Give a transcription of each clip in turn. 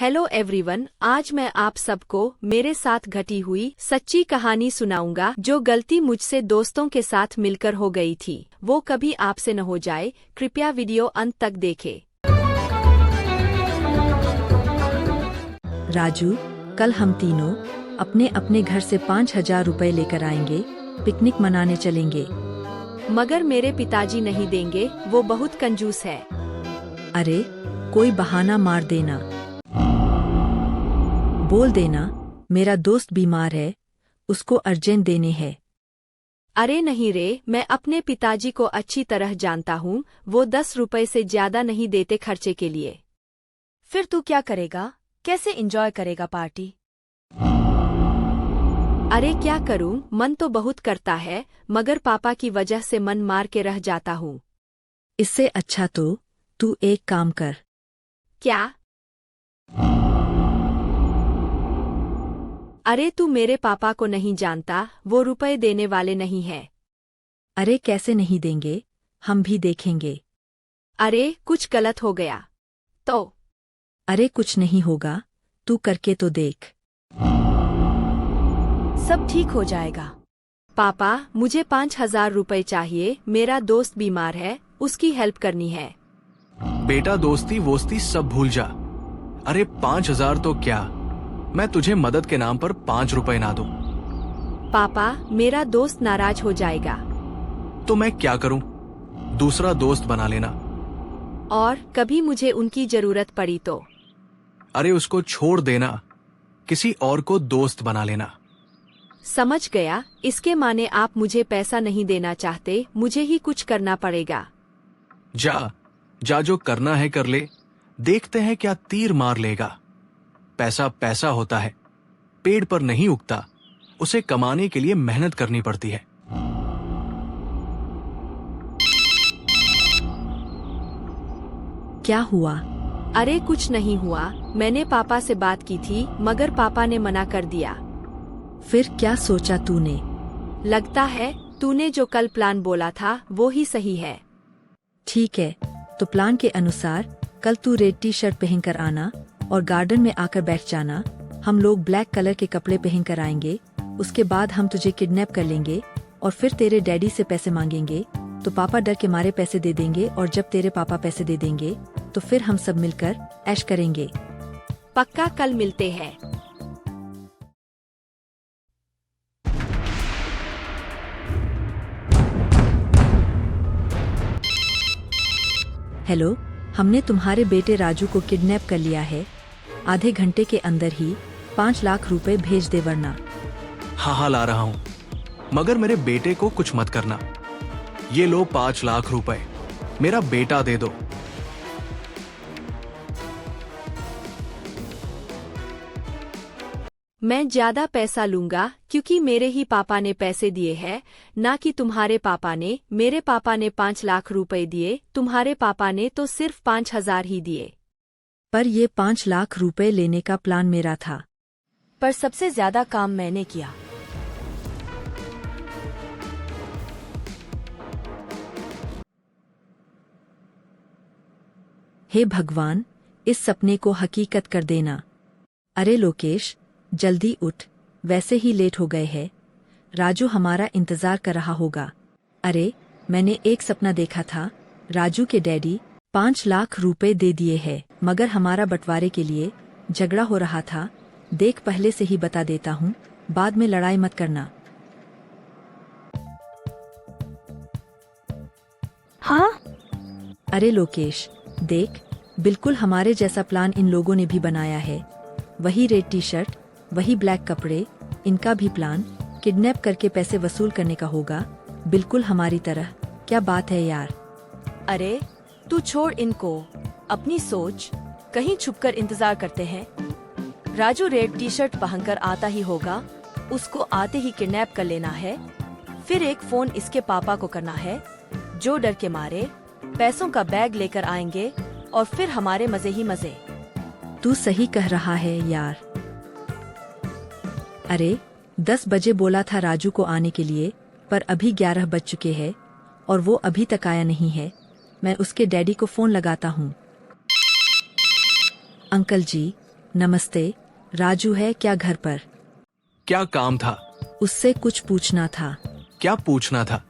Hello everyone, आज मैं आप सबको मेरे साथ घटी हुई सच्ची कहानी सुनाऊंगा जो गलती मुझसे दोस्तों के साथ मिलकर हो गई थी। वो कभी आपसे न हो जाए। कृपया वीडियो अंत तक देखें। राजू, कल हम तीनों अपने अपने घर से 5,000 रुपए लेकर आएंगे। पिकनिक मनाने चलेंगे। मगर मेरे पिताजी नहीं देंगे, वो बहुत कंजूस है। अरे, कोई बहाना मार देना। बोल देना मेरा दोस्त बीमार है, उसको अर्जेंट देने हैं। अरे नहीं रे, मैं अपने पिताजी को अच्छी तरह जानता हूँ। वो 10 रुपए से ज्यादा नहीं देते खर्चे के लिए। फिर तू क्या करेगा? कैसे एंजॉय करेगा पार्टी? अरे क्या करूँ, मन तो बहुत करता है, मगर पापा की वजह से मन मार के रह जाता हूँ। इससे अच्छा तो तू एक काम कर। क्या? अरे तू मेरे पापा को नहीं जानता, वो रुपए देने वाले नहीं हैं। अरे कैसे नहीं देंगे, हम भी देखेंगे। अरे कुछ गलत हो गया तो? अरे कुछ नहीं होगा, तू करके तो देख। सब ठीक हो जाएगा। पापा, मुझे 5,000 रुपए चाहिए। मेरा दोस्त बीमार है, उसकी हेल्प करनी है। बेटा, दोस्ती वोस्ती सब भूल जा। अरे 5,000 तो क्या, मैं तुझे मदद के नाम पर 5 रुपए ना दूं। पापा, मेरा दोस्त नाराज हो जाएगा। तो मैं क्या करूं? दूसरा दोस्त बना लेना। और कभी मुझे उनकी जरूरत पड़ी तो? अरे उसको छोड़ देना, किसी और को दोस्त बना लेना। समझ गया। इसके माने आप मुझे पैसा नहीं देना चाहते, मुझे ही कुछ करना पड़ेगा। जा जा, जो करना है कर ले। देखते हैं क्या तीर मार लेगा। पैसा पैसा होता है, पेड़ पर नहीं उगता। उसे कमाने के लिए मेहनत करनी पड़ती है। क्या हुआ? अरे कुछ नहीं हुआ, मैंने पापा से बात की थी, मगर पापा ने मना कर दिया। फिर क्या सोचा तूने? लगता है तूने जो कल प्लान बोला था वो ही सही है। ठीक है, तो प्लान के अनुसार कल तू रेड टी शर्ट पहनकर आना और गार्डन में आकर बैठ जाना। हम लोग ब्लैक कलर के कपड़े पहनकर आएंगे। उसके बाद हम तुझे किडनैप कर लेंगे और फिर तेरे डैडी से पैसे मांगेंगे। तो पापा डर के मारे पैसे दे देंगे और जब तेरे पापा पैसे दे देंगे तो फिर हम सब मिलकर ऐश करेंगे। पक्का कल मिलते हैं। हेलो, हमने तुम्हारे बेटे राजू को किडनैप कर लिया है। आधे घंटे के अंदर ही 5 लाख रुपए भेज दे वरना। हाँ ला रहा हूं, मगर मेरे बेटे को कुछ मत करना। ये लो 5 लाख रुपए, मेरा बेटा दे दो। मैं ज्यादा पैसा लूंगा क्योंकि मेरे ही पापा ने पैसे दिए हैं, ना कि तुम्हारे पापा ने। मेरे पापा ने 5 लाख रुपए दिए, तुम्हारे पापा ने तो सिर्फ 5,000 ही दिए। पर ये 5 लाख रुपए लेने का प्लान मेरा था। पर सबसे ज्यादा काम मैंने किया। हे भगवान, इस सपने को हकीकत कर देना। अरे लोकेश, जल्दी उठ, वैसे ही लेट हो गए हैं। राजू हमारा इंतजार कर रहा होगा। अरे, मैंने एक सपना देखा था। राजू के डैडी 5 लाख रुपए दे दिए हैं, मगर हमारा बंटवारे के लिए झगड़ा हो रहा था। देख, पहले से ही बता देता हूँ, बाद में लड़ाई मत करना। हाँ? अरे लोकेश, देख, बिल्कुल हमारे जैसा प्लान इन लोगों ने भी बनाया है। वही रेड टी शर्ट, वही ब्लैक कपड़े, इनका भी प्लान किडनैप करके पैसे वसूल करने का होगा, बिल्कुल हमारी तरह। क्या बात है यार। अरे तू छोड़ इनको, अपनी सोच। कहीं छुपकर इंतजार करते हैं। राजू रेड टी शर्ट पहनकर आता ही होगा, उसको आते ही किडनैप कर लेना है। फिर एक फोन इसके पापा को करना है, जो डर के मारे पैसों का बैग लेकर आएंगे और फिर हमारे मजे ही मजे। तू सही कह रहा है यार। अरे 10 बजे बोला था राजू को आने के लिए, पर अभी 11 बज चुके हैं और वो अभी तक आया नहीं है। मैं उसके डैडी को फोन लगाता हूँ। अंकल जी, नमस्ते, राजू है क्या घर पर? क्या काम था? उससे कुछ पूछना था। क्या पूछना था?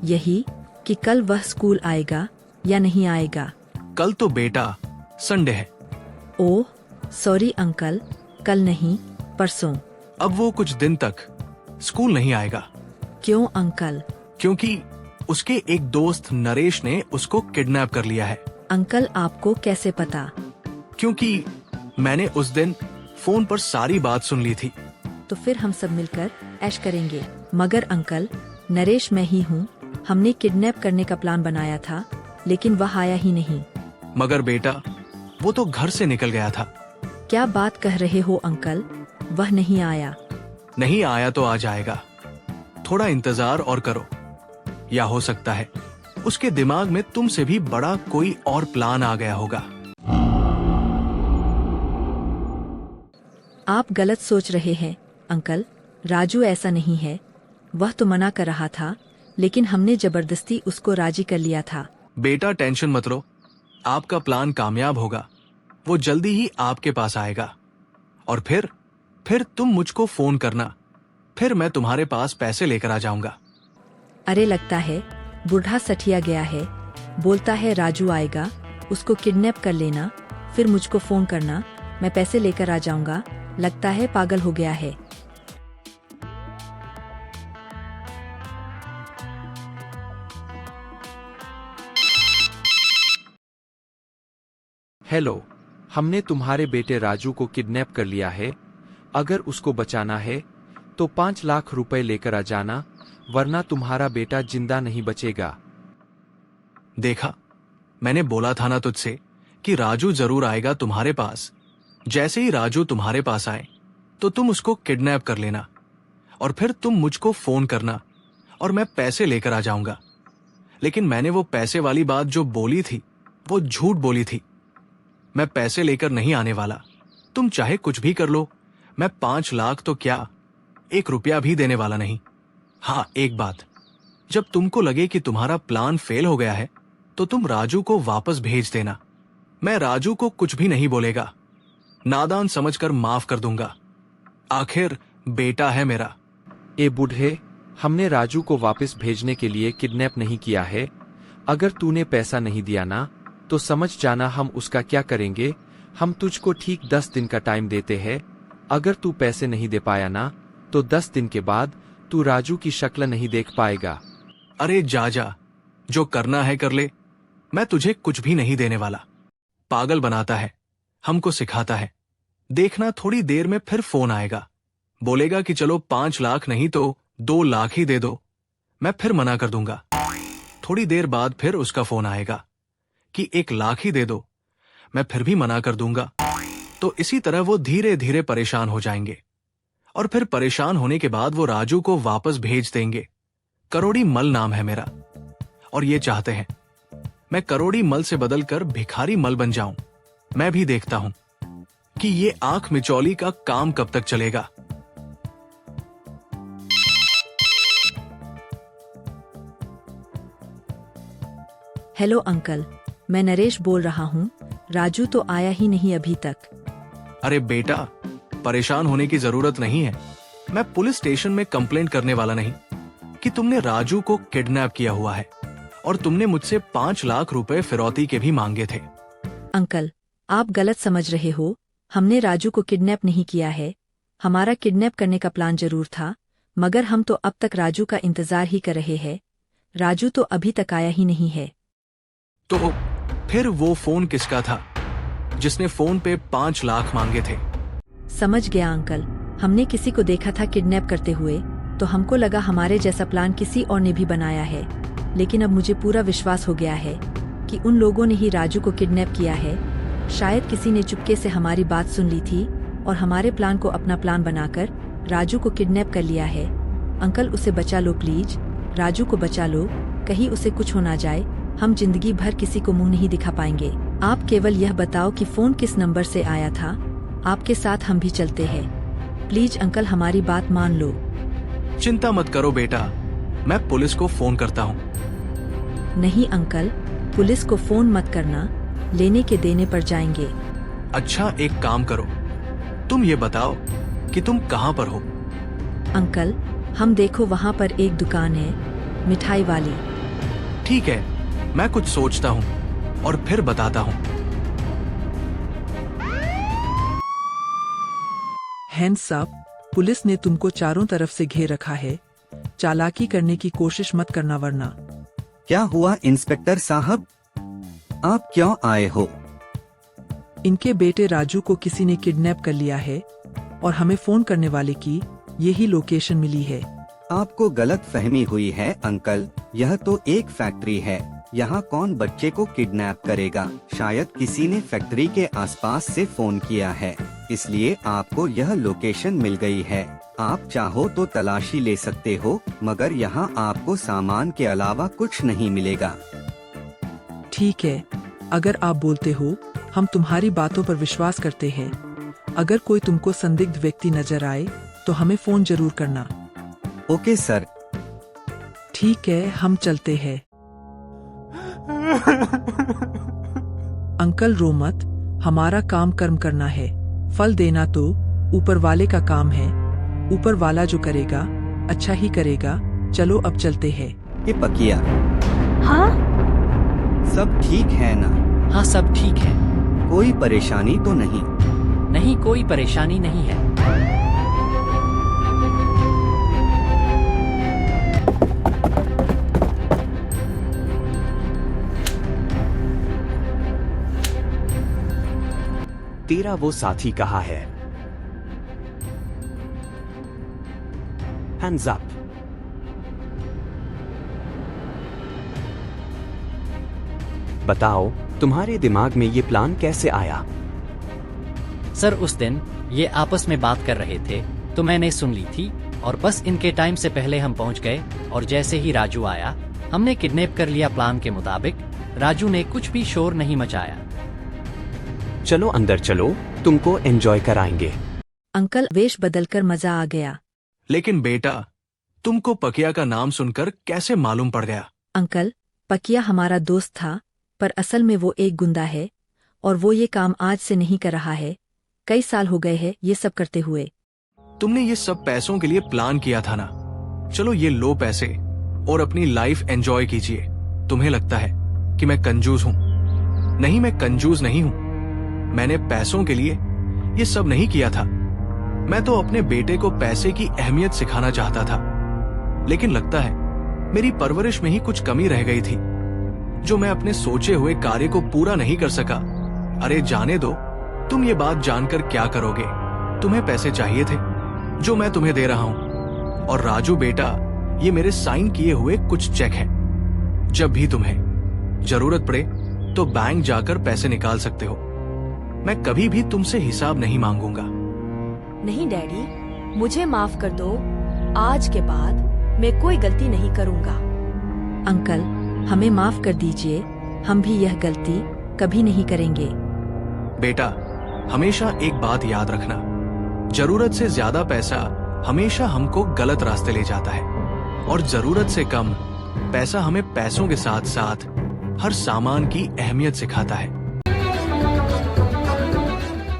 यही कि कल वह स्कूल आएगा या नहीं आएगा। कल तो बेटा संडे है। ओह सॉरी अंकल, कल नहीं परसों। अब वो कुछ दिन तक स्कूल नहीं आएगा। क्यों अंकल? क्योंकि उसके एक दोस्त नरेश ने उसको किडनैप कर लिया है। अंकल आपको कैसे पता? क्योंकि मैंने उस दिन फोन पर सारी बात सुन ली थी। तो फिर हम सब मिलकर ऐश करेंगे। मगर अंकल, नरेश मैं ही हूँ। हमने किडनैप करने का प्लान बनाया था, लेकिन वह आया ही नहीं। मगर बेटा वो तो घर से निकल गया था। क्या बात कह रहे हो अंकल? वह नहीं आया। नहीं आया तो आ जाएगा। थोड़ा इंतजार और करो। या हो सकता है उसके दिमाग में तुमसे भी बड़ा कोई और प्लान आ गया होगा। आप गलत सोच रहे हैं अंकल, राजू ऐसा नहीं है। वह तो मना कर रहा था, लेकिन हमने जबरदस्ती उसको राजी कर लिया था। बेटा टेंशन मत लो, आपका प्लान कामयाब होगा। वो जल्दी ही आपके पास आएगा और फिर तुम मुझको फोन करना। फिर मैं तुम्हारे पास पैसे लेकर आ जाऊंगा। अरे लगता है बूढ़ा सठिया गया है। बोलता है राजू आएगा, उसको किडनैप कर लेना, फिर मुझको फोन करना, मैं पैसे लेकर आ जाऊंगा। लगता है पागल हो गया है। हेलो, हमने तुम्हारे बेटे राजू को किडनैप कर लिया है। अगर उसको बचाना है तो 5 लाख रुपए लेकर आ जाना, वरना तुम्हारा बेटा जिंदा नहीं बचेगा। देखा, मैंने बोला था ना तुझसे कि राजू जरूर आएगा तुम्हारे पास। जैसे ही राजू तुम्हारे पास आए तो तुम उसको किडनैप कर लेना और फिर तुम मुझको फोन करना और मैं पैसे लेकर आ जाऊंगा। लेकिन मैंने वो पैसे वाली बात जो बोली थी वो झूठ बोली थी। मैं पैसे लेकर नहीं आने वाला। तुम चाहे कुछ भी कर लो, मैं 5 लाख तो क्या 1 रुपया भी देने वाला नहीं। हाँ एक बात, जब तुमको लगे कि तुम्हारा प्लान फेल हो गया है तो तुम राजू को वापस भेज देना। मैं राजू को कुछ भी नहीं बोलेगा, नादान समझकर माफ कर दूंगा। आखिर बेटा है मेरा। ए बूढ़े, हमने राजू को वापस भेजने के लिए किडनैप नहीं किया है। अगर तूने पैसा नहीं दिया ना तो समझ जाना हम उसका क्या करेंगे। हम तुझको ठीक 10 दिन का टाइम देते हैं। अगर तू पैसे नहीं दे पाया ना तो 10 दिन के बाद तू राजू की शक्ल नहीं देख पाएगा। अरे जा, जो करना है कर ले। मैं तुझे कुछ भी नहीं देने वाला। पागल बनाता है, हमको सिखाता है। देखना थोड़ी देर में फिर फोन आएगा, बोलेगा कि चलो 5 लाख नहीं तो 2 लाख ही दे दो। मैं फिर मना कर दूंगा। थोड़ी देर बाद फिर उसका फोन आएगा कि 1 लाख ही दे दो। मैं फिर भी मना कर दूंगा। तो इसी तरह वो धीरे धीरे परेशान हो जाएंगे और फिर परेशान होने के बाद वो राजू को वापस भेज देंगे। करोड़ी मल नाम है मेरा और ये चाहते हैं मैं करोड़ी मल से बदलकर भिखारी मल बन जाऊं। मैं भी देखता हूं कि ये आंख मिचौली का काम कब तक चलेगा। हेलो अंकल, मैं नरेश बोल रहा हूँ। राजू तो आया ही नहीं अभी तक। अरे बेटा, परेशान होने की जरूरत नहीं है। मैं पुलिस स्टेशन में कंप्लेंट करने वाला नहीं कि तुमने राजू को किडनैप किया हुआ है और तुमने मुझसे 5 लाख रुपए फिरौती के भी मांगे थे। अंकल, आप गलत समझ रहे हो। हमने राजू को किडनैप नहीं किया है। हमारा किडनैप करने का प्लान जरूर था, मगर हम तो अब तक राजू का इंतजार ही कर रहे हैं। राजू तो अभी तक आया ही नहीं है। तो फिर वो फोन किसका था जिसने फोन पे 5 लाख मांगे थे? समझ गया अंकल, हमने किसी को देखा था किडनैप करते हुए, तो हमको लगा हमारे जैसा प्लान किसी और ने भी बनाया है। लेकिन अब मुझे पूरा विश्वास हो गया है कि उन लोगों ने ही राजू को किडनैप किया है। शायद किसी ने चुपके से हमारी बात सुन ली थी और हमारे प्लान को अपना प्लान बनाकर राजू को किडनैप कर लिया है। अंकल उसे बचा लो प्लीज, राजू को बचा लो, कहीं उसे कुछ हो ना जाए। हम जिंदगी भर किसी को मुंह नहीं दिखा पाएंगे। आप केवल यह बताओ कि फोन किस नंबर से आया था। आपके साथ हम भी चलते हैं। प्लीज अंकल हमारी बात मान लो। चिंता मत करो बेटा, मैं पुलिस को फोन करता हूँ। नहीं अंकल, पुलिस को फोन मत करना, लेने के देने पर जाएंगे। अच्छा एक काम करो, तुम ये बताओ कि तुम कहाँ पर हो? अंकल, हम देखो वहाँ पर एक दुकान है, मिठाई वाली। ठीक है, मैं कुछ सोचता हूँ और फिर बताता हूँ। हैंड्स अप, पुलिस ने तुमको चारों तरफ से घेर रखा है। चालाकी करने की कोशिश मत करना वरना। क्या हुआ इंस्पेक्टर साहब, आप क्यों आए हो? इनके बेटे राजू को किसी ने किडनैप कर लिया है और हमें फोन करने वाले की यही लोकेशन मिली है। आपको गलत फहमी हुई है अंकल, यह तो एक फैक्ट्री है। यहाँ कौन बच्चे को किडनैप करेगा? शायद किसी ने फैक्ट्री के आसपास से फोन किया है, इसलिए आपको यह लोकेशन मिल गई है। आप चाहो तो तलाशी ले सकते हो, मगर यहाँ आपको सामान के अलावा कुछ नहीं मिलेगा। ठीक है, अगर आप बोलते हो, हम तुम्हारी बातों पर विश्वास करते हैं। अगर कोई तुमको संदिग्ध व्यक्ति नजर आए तो हमें फोन जरूर करना। Okay sir. ठीक है, हम चलते हैं। अंकल रो मत, हमारा काम कर्म करना है, फल देना तो ऊपर वाले का काम है। ऊपर वाला जो करेगा अच्छा ही करेगा। चलो अब चलते हैं। ये पकिया, हाँ सब ठीक है ना? हाँ सब ठीक है। कोई परेशानी तो नहीं? नहीं, कोई परेशानी नहीं है। तेरा वो साथी कहाँ है? Hands up. बताओ, तुम्हारे दिमाग में ये प्लान कैसे आया? सर उस दिन ये आपस में बात कर रहे थे तो मैंने सुन ली थी और बस इनके टाइम से पहले हम पहुंच गए और जैसे ही राजू आया हमने किडनैप कर लिया। प्लान के मुताबिक राजू ने कुछ भी शोर नहीं मचाया। चलो अंदर चलो, तुमको एंजॉय कराएंगे। अंकल, वेश बदलकर मजा आ गया। लेकिन बेटा, तुमको पकिया का नाम सुनकर कैसे मालूम पड़ गया? अंकल, पकिया हमारा दोस्त था, पर असल में वो एक गुंडा है और वो ये काम आज से नहीं कर रहा है। कई साल हो गए हैं ये सब करते हुए। तुमने ये सब पैसों के लिए प्लान किया था ना? चलो ये लो पैसे और अपनी लाइफ एंजॉय कीजिए। तुम्हें लगता है कि मैं कंजूस हूँ? नहीं, मैं कंजूस नहीं हूँ। मैंने पैसों के लिए ये सब नहीं किया था। मैं तो अपने बेटे को पैसे की अहमियत सिखाना चाहता था, लेकिन लगता है मेरी परवरिश में ही कुछ कमी रह गई थी, जो मैं अपने सोचे हुए कार्य को पूरा नहीं कर सका। अरे जाने दो, तुम ये बात जानकर क्या करोगे? तुम्हें पैसे चाहिए थे जो मैं तुम्हें दे रहा हूं। और राजू बेटा, ये मेरे साइन किए हुए कुछ चेक हैं। जब भी तुम्हें जरूरत पड़े तो बैंक जाकर पैसे निकाल सकते हो। मैं कभी भी तुमसे हिसाब नहीं मांगूंगा। नहीं डैडी, मुझे माफ कर दो। आज के बाद मैं कोई गलती नहीं करूंगा। अंकल, हमें माफ कर दीजिए, हम भी यह गलती कभी नहीं करेंगे। बेटा, हमेशा एक बात याद रखना, जरूरत से ज्यादा पैसा हमेशा हमको गलत रास्ते ले जाता है और जरूरत से कम पैसा हमें पैसों के साथ साथ हर सामान की अहमियत सिखाता है।